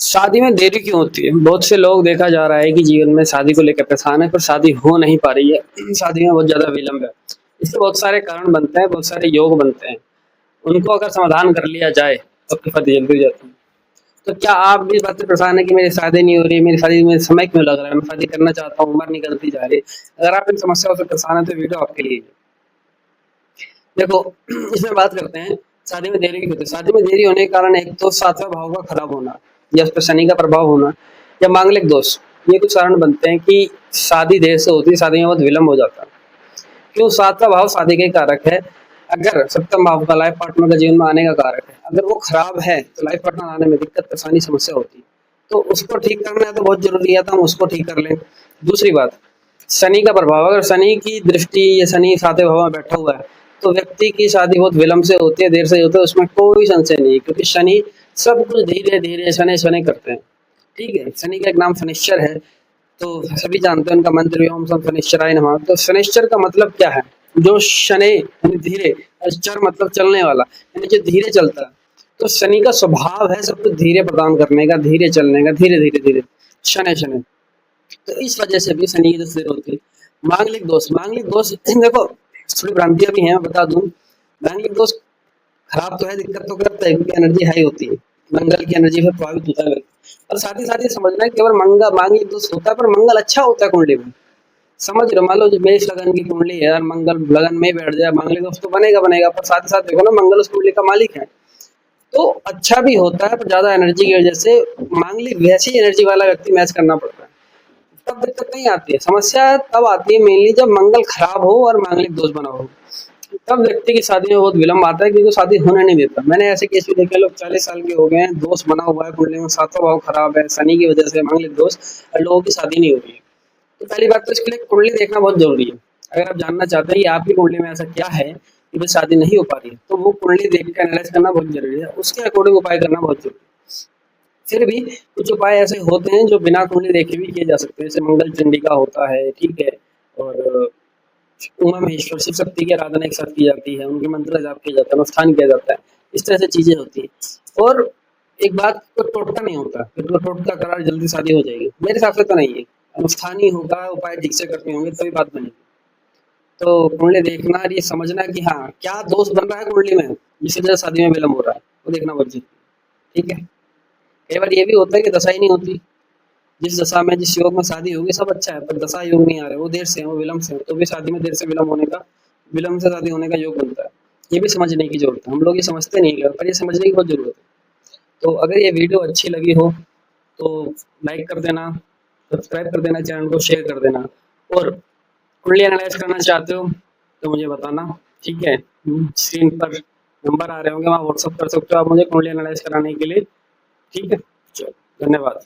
शादी में देरी क्यों होती है? बहुत से लोग देखा जा रहा है कि जीवन में शादी को लेकर परेशान है, पर शादी हो नहीं पा रही है। शादी में बहुत ज़्यादा विलंब है। इसके बहुत सारे कारण बनते हैं, बहुत सारे योग बनते हैं। उनको अगर समाधान कर लिया जाए, तो आपकी शादी जल्दी हो जाती है। तो क्या आप भी इस बात से परेशान हैं कि मेरी शादी नहीं हो रही, मेरी शादी में समय क्यों लग रहा है, मैं शादी करना चाहता हूँ, उम्र निकलती जा रही है। अगर आप इन समस्याओं से परेशान हैं, तो वीडियो आपके लिए है। देखो, इसमें बात करते हैं शादी में देरी क्यों होती है। शादी में देरी होने के कारण एक तो सातवां भाव का खराब होना, या उस पर शनि का प्रभाव होना, या मांगलिक दोष। ये कुछ कारण बनते हैं कि शादी देर से होती है, शादी में बहुत विलंब हो जाता है। क्यों? सातवां भाव शादी का ही कारक है। अगर सप्तम भाव का लाइफ पार्टनर का जीवन में आने का कारक है, अगर वो खराब है तो लाइफ पार्टनर आने में दिक्कत, परेशानी, समस्या होती है। तो उसको ठीक करना है तो बहुत जरूरी है, तो हम उसको ठीक कर लें। दूसरी बात, शनि का प्रभाव, अगर शनि की दृष्टि या शनि सातवें भाव में बैठा हुआ है, तो व्यक्ति की शादी बहुत विलंब से होती है, देर से होती है, उसमें कोई संशय नहीं है, क्योंकि शनि सब कुछ धीरे धीरे शनि शनि करते हैं। ठीक है, शनि का एक नाम शनिश्चर है, तो सभी जानते हैं उनका मंत्र भी ओम शम शनिश्चराय नमः। तो शनिश्चर का मतलब क्या है? जो शनि यानी धीरे, चर मतलब चलने वाला, यानी जो धीरे चलता है। तो शनि का स्वभाव है सब कुछ धीरे प्रदान करने का, धीरे चलने का, धीरे धीरे धीरे, शनि शनि। तो इस वजह से भी शनि की दशा होती है। मांगलिक दोष, मांगलिक दोष देखो थोड़ी भ्रांतियां भी हैं, मैं बता दूं। मांगलिक दोष खराब तो है, दिक्कत तो करता है, क्योंकि एनर्जी हाई होती है, मंगल की एनर्जी से प्रभावित होता है। और साथ ही समझना है केवल मंगल मांगलिक दोष होता है, पर मंगल अच्छा होता है कुंडली में। समझ रहे हो? मान लो जो मेष लगन की कुंडली है और मंगल लगन में बैठ जाए, मांगलिक दोष तो बनेगा बनेगा, पर साथ ही साथ देखो ना, मंगल उस कुंडली का मालिक है, तो अच्छा भी होता है, पर ज्यादा एनर्जी की वजह से मांगलिक वैसी एनर्जी वाला व्यक्ति मैच करना पड़ता है। तब दिक्कत नहीं आती है। समस्या तब आती है मेनली जब मंगल खराब हो और मांगलिक दोष बना हो, तब व्यक्ति की शादी में बहुत विलंब आता है, क्योंकि शादी होने नहीं देता। मैंने ऐसे केस भी देखे, लोग 40 साल के हो गए हैं, दोष बना हुआ है कुंडली में, सातवां भाव खराब है शनि की वजह से, मांगलिक दोष, और लोगों की शादी नहीं हो रही है। तो पहली बात तो इसके लिए कुंडली देखना बहुत जरूरी है। अगर आप जानना चाहते हैं कि आपकी कुंडली में ऐसा क्या है कि बस शादी नहीं हो पा रही है, तो वो कुंडली देख के एनालाइज करना बहुत जरूरी है, उसके अकॉर्डिंग उपाय करना बहुत जरूरी है। फिर भी कुछ उपाय ऐसे होते हैं जो बिना कुंडली देखे भी किए जा सकते हैं, जैसे मंगल चंडिका होता है, ठीक है, और उमा महेश्वर शिव शक्ति की आराधना एक साथ की जाती है, उनके मंत्र जाप किया जाता है, अनुष्ठान किया जाता है, इस तरह से चीजें होती है। और एक बात, को टोटका नहीं होता, तो टोटका करार जल्दी शादी हो जाएगी, मेरे हिसाब से तो नहीं है। अनुष्ठान ही होगा, उपाय ठीक से करते होंगे तभी बात बनेगी। तो कुंडली देखना और ये समझना कि हाँ क्या दोष बन रहा है कुंडली में, जिसकी वजह से शादी में विलंब हो रहा है, वो देखना बहुत जरूरी है। ठीक है, कई बार ये भी होता है कि दशा ही नहीं होती, जिस दशा में जिस योग में शादी होगी सब अच्छा है, पर दशा योग नहीं आ रहे, वो देर से है, वो विलंब से है, तो भी शादी में देर से विलंब से शादी होने का योग बनता है। ये भी समझने की जरूरत है, हम लोग ये समझते नहीं है, पर ये समझने की बहुत जरूरत है। तो अगर ये वीडियो अच्छी लगी हो तो लाइक कर देना, सब्सक्राइब कर देना, चैनल को शेयर कर देना, और कुंडली एनालाइज करना चाहते हो तो मुझे बताना। ठीक है, स्क्रीन पर नंबर आ रहे होंगे, वहाँ व्हाट्सअप कर सकते हो आप मुझे कुंडली एनालाइज कराने के लिए। ठीक है, चलो धन्यवाद।